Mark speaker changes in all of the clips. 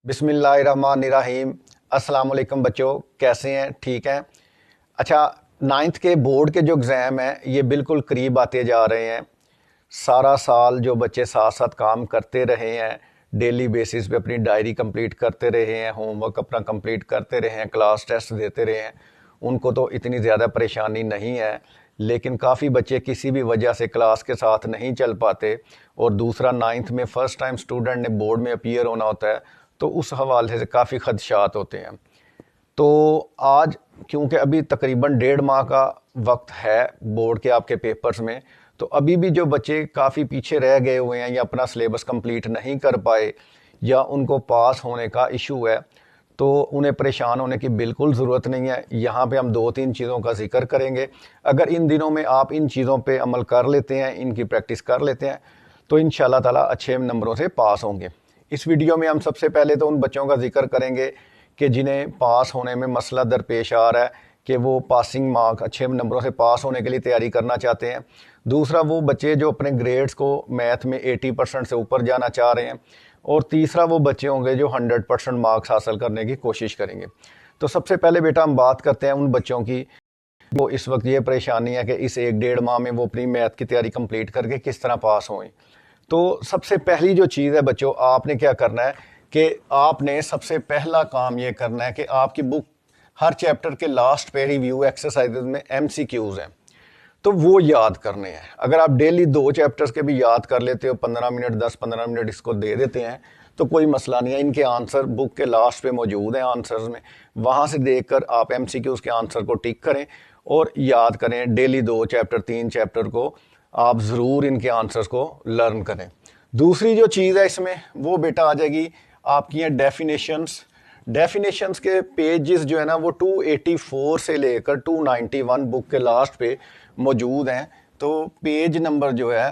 Speaker 1: बिस्मिल्लाहिर्रहमानिर्रहीम। अस्सलाम वालेकुम बच्चों, कैसे हैं? ठीक हैं? अच्छा, नाइन्थ के बोर्ड के जो एग्ज़ाम हैं ये बिल्कुल करीब आते जा रहे हैं। सारा साल जो बच्चे साथ साथ काम करते रहे हैं, डेली बेसिस पे अपनी डायरी कंप्लीट करते रहे हैं, होमवर्क अपना कंप्लीट करते रहे हैं, क्लास टेस्ट देते रहे हैं, उनको तो इतनी ज़्यादा परेशानी नहीं है। लेकिन काफ़ी बच्चे किसी भी वजह से क्लास के साथ नहीं चल पाते, और दूसरा नाइन्थ में फ़र्स्ट टाइम स्टूडेंट ने बोर्ड में अपीयर होना होता है, तो उस हवाले से काफ़ी खदशात होते हैं। तो आज क्योंकि अभी तकरीबन 1.5 माह का वक्त है बोर्ड के आपके पेपर्स में, तो अभी भी जो बच्चे काफ़ी पीछे रह गए हुए हैं या अपना सिलेबस कंप्लीट नहीं कर पाए या उनको पास होने का इशू है, तो उन्हें परेशान होने की बिल्कुल ज़रूरत नहीं है। यहाँ पे हम 2-3 चीज़ों का जिक्र करेंगे। अगर इन दिनों में आप इन चीज़ों पे अमल कर लेते हैं, इनकी प्रैक्टिस कर लेते हैं, तो इंशाल्लाह ताला अच्छे नंबरों से पास होंगे। इस वीडियो में हम सबसे पहले तो उन बच्चों का जिक्र करेंगे कि जिन्हें पास होने में मसला दरपेश आ रहा है कि वो पासिंग मार्क अच्छे नंबरों से पास होने के लिए तैयारी करना चाहते हैं। दूसरा, वो बच्चे जो अपने ग्रेड्स को मैथ में 80% से ऊपर जाना चाह रहे हैं। और तीसरा, वो बच्चे होंगे जो 100% मार्क्स हासिल करने की कोशिश करेंगे। तो सबसे पहले बेटा हम बात करते हैं उन बच्चों की वो इस वक्त ये परेशानी है कि इस 1-1.5 माह में वो अपनी मैथ की तैयारी कंप्लीट करके किस तरह पास हों। तो सबसे पहली जो चीज़ है बच्चों, आपने क्या करना है कि आपने सबसे पहला काम ये करना है कि आपकी बुक हर चैप्टर के लास्ट पे रिव्यू एक्सरसाइजेज में MCQs हैं, तो वो याद करने हैं। अगर आप डेली 2 चैप्टर्स के भी याद कर लेते हो, 15 मिनट 10-15 मिनट इसको दे देते हैं, तो कोई मसला नहीं है। इनके आंसर बुक के लास्ट पे मौजूद हैं आंसर्स में, वहाँ से देखकर आप MCQs के आंसर को टिक करें और याद करें। डेली 2 चैप्टर 3 चैप्टर को आप ज़रूर इनके आंसर्स को लर्न करें। दूसरी जो चीज़ है इसमें वो बेटा आ जाएगी आपकी हैं डेफिनेशंस के पेजेस जो है ना वो 284 से लेकर 291 बुक के लास्ट पे मौजूद हैं। तो पेज नंबर जो है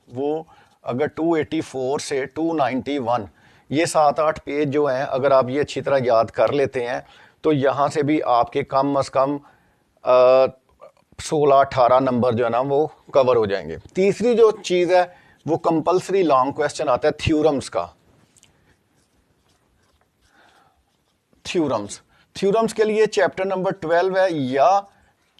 Speaker 1: वो अगर 284 से 291 ये 7-8 पेज जो हैं, अगर आप ये अच्छी तरह याद कर लेते हैं तो यहाँ से भी आपके कम अज़ कम 16-18 नंबर जो है ना वो कवर हो जाएंगे। तीसरी जो चीज़ है वो कंपलसरी लॉन्ग क्वेश्चन आता है थ्योरम्स का। थ्योरम्स के लिए चैप्टर नंबर 12 है या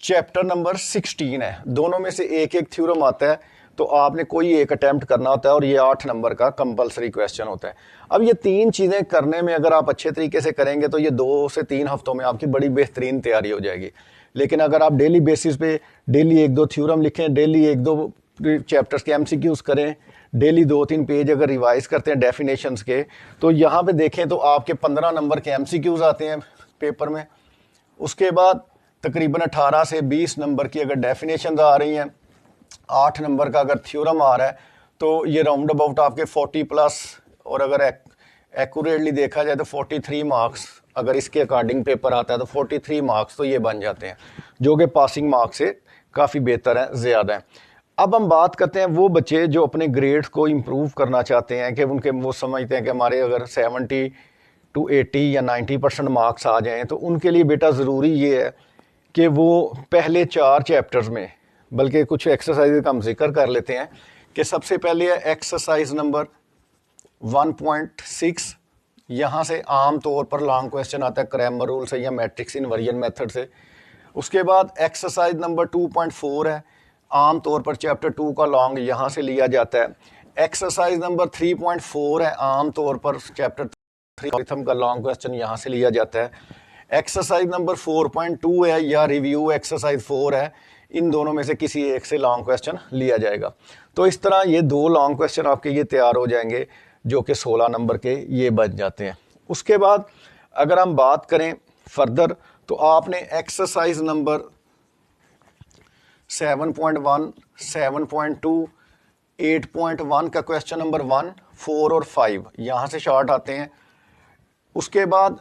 Speaker 1: चैप्टर नंबर 16 है, दोनों में से एक एक थ्योरम आता है। तो आपने कोई एक अटेम्प्ट करना होता है और ये 8 नंबर का कंपलसरी क्वेश्चन होता है। अब ये 3 चीज़ें करने में अगर आप अच्छे तरीके से करेंगे तो ये 2 से 3 हफ्तों में आपकी बड़ी बेहतरीन तैयारी हो जाएगी। लेकिन अगर आप डेली बेसिस पे डेली 1-2 थ्योरम लिखें, डेली 1-2 चैप्टर्स के MCQs करें, डेली 2-3 पेज अगर रिवाइज करते हैं डेफिनेशंस के, तो यहाँ पे देखें तो आपके 15 नंबर के MCQs आते हैं पेपर में। उसके बाद तकरीबन 18 से 20 नंबर की अगर डेफिनेशंस आ रही हैं, 8 नंबर का अगर थ्योरम आ रहा है, तो ये राउंड अबाउट आपके 40+, और अगर एक्यूरेटली देखा जाए तो 43 मार्क्स अगर इसके अकॉर्डिंग पेपर आता है तो 43 मार्क्स तो ये बन जाते हैं, जो कि पासिंग मार्क्स से काफ़ी बेहतर है, ज़्यादा है। अब हम बात करते हैं वो बच्चे जो अपने ग्रेड्स को इम्प्रूव करना चाहते हैं कि उनके वो समझते हैं कि हमारे अगर 70 to 80 या 90% मार्क्स आ जाएं, तो उनके लिए बेटा ज़रूरी ये है कि वो पहले 4 चैप्टर्स में, बल्कि कुछ एक्सरसाइज का हम जिक्र कर लेते हैं कि सबसे पहले है एक्सरसाइज नंबर 1.6। यहाँ से आम तौर पर लॉन्ग क्वेश्चन आता है क्रैमर रूल से या मैट्रिक्स इनवर्जन मेथड से। उसके बाद एक्सरसाइज नंबर 2.4 है, आम तौर पर चैप्टर 2 का लॉन्ग यहाँ से लिया जाता है। एक्सरसाइज नंबर 3.4 है, आम तौर पर चैप्टर 3 का लॉन्ग क्वेश्चन यहाँ से लिया जाता है। एक्सरसाइज नंबर 4.2 है या रिव्यू एक्सरसाइज 4 है, इन दोनों में से किसी एक से लॉन्ग क्वेश्चन लिया जाएगा। तो इस तरह ये 2 लॉन्ग क्वेश्चन आपके ये तैयार हो जाएंगे जो कि 16 नंबर के ये बच जाते हैं। उसके बाद अगर हम बात करें फर्दर, तो आपने एक्सरसाइज नंबर 7.1, 7.2, 8.1 का क्वेश्चन नंबर 1, 4 और 5 यहाँ से शॉर्ट आते हैं। उसके बाद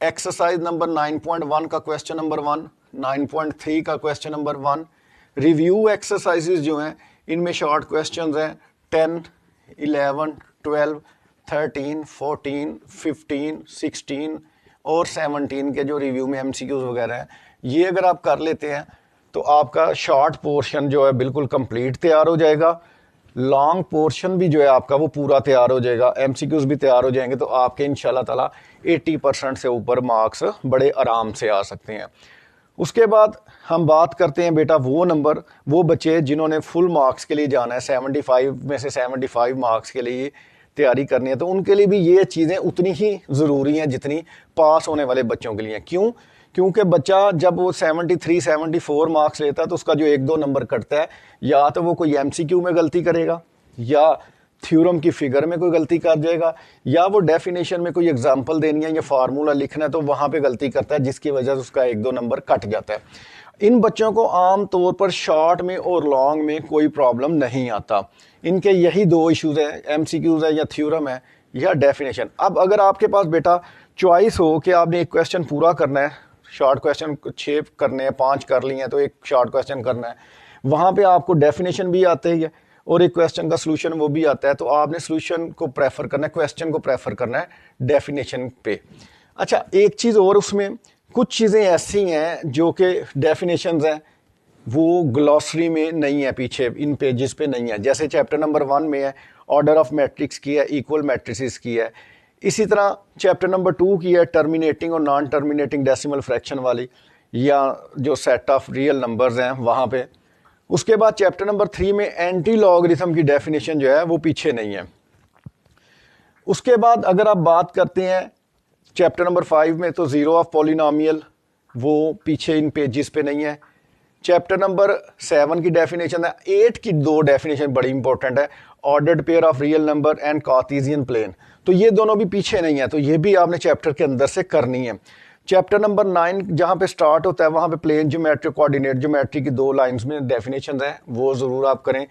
Speaker 1: एक्सरसाइज नंबर 9.1 का क्वेश्चन नंबर 1, 9.3 का क्वेश्चन नंबर 1। रिव्यू एक्सरसाइजेज जो हैं इनमें शॉर्ट क्वेश्चंस हैं 10, 11, 12, 13, 14, 15, 16 और 17 के जो रिव्यू में MCQs वगैरह हैं, ये अगर आप कर लेते हैं तो आपका शॉर्ट पोर्शन जो है बिल्कुल कंप्लीट तैयार हो जाएगा। लॉन्ग पोर्शन भी जो है आपका वो पूरा तैयार हो जाएगा, एमसीक्यूज भी तैयार हो जाएंगे, तो आपके इंशाल्लाह ताला 80% से ऊपर मार्क्स बड़े आराम से आ सकते हैं। उसके बाद हम बात करते हैं बेटा वो बच्चे जिन्होंने फुल मार्क्स के लिए जाना है, 75 में से 75 मार्क्स के लिए तैयारी करनी है, तो उनके लिए भी ये चीज़ें उतनी ही ज़रूरी हैं जितनी पास होने वाले बच्चों के लिए। क्यों? क्योंकि बच्चा जब वो 73 74 मार्क्स लेता है तो उसका जो 1-2 नंबर कटता है, या तो वो कोई एमसीक्यू में गलती करेगा, या थ्योरम की फिगर में कोई गलती कर जाएगा, या वो डेफिनेशन में कोई एग्जांपल देनी है या फार्मूला लिखना है तो वहाँ पे गलती करता है, जिसकी वजह से उसका 1-2 नंबर कट जाता है। इन बच्चों को आम तौर पर शॉर्ट में और लॉन्ग में कोई प्रॉब्लम नहीं आता। इनके यही 2 इश्यूज हैं, एमसीक्यूज है या थ्योरम है या डेफिनेशन। अब अगर आपके पास बेटा चॉइस हो कि आपने एक क्वेश्चन पूरा करना है, शॉर्ट क्वेश्चन 6 करने हैं, 5 कर लिए हैं तो एक शॉर्ट क्वेश्चन करना है, वहाँ पे आपको डेफिनेशन भी आते ही है और एक क्वेश्चन का सोल्यूशन वो भी आता है, तो आपने सोल्यूशन को प्रेफर करना है, क्वेश्चन को प्रेफर करना है डेफिनेशन पे। अच्छा, एक चीज़ और, उसमें कुछ चीज़ें ऐसी हैं जो कि डेफिनेशंस हैं वो ग्लॉसरी में नहीं है, पीछे इन पेजेस पे नहीं है। जैसे चैप्टर नंबर 1 में है ऑर्डर ऑफ मैट्रिक्स की है, इक्वल मैट्रिसेस की है। इसी तरह चैप्टर नंबर 2 की है टर्मिनेटिंग और नॉन टर्मिनेटिंग डेसिमल फ्रैक्शन वाली, या जो सेट ऑफ रियल नंबर्स हैं वहाँ पे। उसके बाद चैप्टर नंबर 3 में एंटी लॉगरिथम की डेफिनेशन जो है वो पीछे नहीं है। उसके बाद अगर आप बात करते हैं चैप्टर नंबर 5 में, तो ज़ीरो ऑफ पॉलिनोमियल वो पीछे इन पेजेस पे नहीं है। चैप्टर नंबर 7 की डेफिनेशन है, 8 की 2 डेफिनेशन बड़ी इंपॉर्टेंट है, ordered pair of real number and Cartesian plane, तो ये दोनों भी पीछे नहीं है, तो ये भी आपने चैप्टर के अंदर से करनी है। चैप्टर नंबर 9 जहाँ पे स्टार्ट होता है वहाँ पे प्लेन ज्योमेट्री कोऑर्डिनेट ज्योमेट्री की 2 लाइंस में डेफिनेशन है, वो ज़रूर आप करें।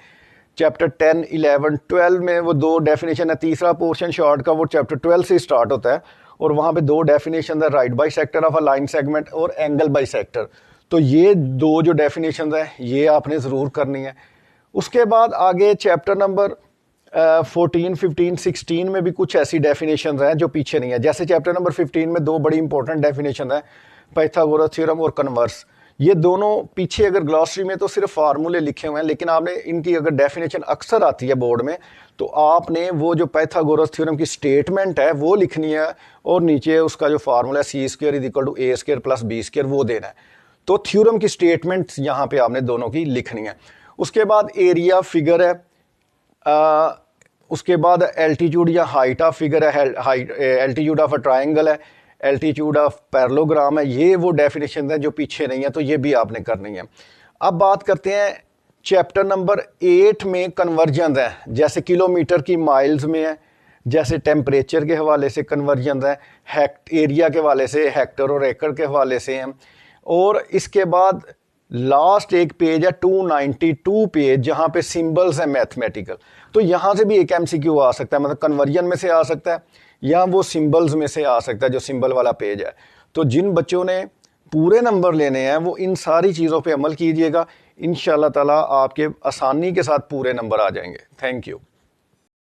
Speaker 1: चैप्टर 10, 11, 12 में वो 2 डेफिनेशन है। तीसरा पोर्शन शॉर्ट का वो चैप्टर 12 से स्टार्ट होता है और वहाँ पे 2 डेफिनेशन है, right by sector of a line segment और एंगल बाई सेक्टर, तो ये 2 जो डेफिनेशन है ये आपने ज़रूर करनी है। उसके बाद आगे चैप्टर नंबर 14, 15, 16 में भी कुछ ऐसी डेफिनेशन हैं जो पीछे नहीं है। जैसे चैप्टर नंबर 15 में 2 बड़ी इंपॉर्टेंट डेफिनेशन है, पाइथागोरस थ्योरम और कन्वर्स। ये दोनों पीछे अगर ग्लॉसरी में तो सिर्फ फार्मूले लिखे हुए हैं, लेकिन आपने इनकी अगर डेफिनेशन अक्सर आती है बोर्ड में, तो आपने वो जो पाइथागोरस थ्योरम की स्टेटमेंट है वो लिखनी है और नीचे उसका जो formula C square is equal to A square plus B square वो देना है। तो थ्योरम की स्टेटमेंट यहाँ पे आपने दोनों की लिखनी है। उसके बाद एरिया फिगर है, उसके बाद एल्टीट्यूड या हाइट ऑफ फिगर है, एल्टीट्यूड ऑफ अ ट्राइंगल है, एल्टीट्यूड ऑफ पैरेललोग्राम है, ये वो डेफिनेशन है जो पीछे नहीं है, तो ये भी आपने करनी है। अब बात करते हैं चैप्टर नंबर 8 में कन्वर्जन है, जैसे किलोमीटर की माइल्स में है, जैसे टेम्परेचर के हवाले से कन्वर्जन है, एरिया के हवाले से हेक्टर और एकड़ के हवाले से हैं। और इसके बाद लास्ट एक पेज है 292 पेज, जहाँ पे सिंबल्स हैं मैथमेटिकल, तो यहाँ से भी एक एमसीक्यू आ सकता है, मतलब कन्वर्जन में से आ सकता है या वो सिंबल्स में से आ सकता है, जो सिंबल वाला पेज है। तो जिन बच्चों ने पूरे नंबर लेने हैं वो इन सारी चीज़ों पे अमल कीजिएगा, इंशाल्लाह ताला आपके आसानी के साथ पूरे नंबर आ जाएंगे। Thank you.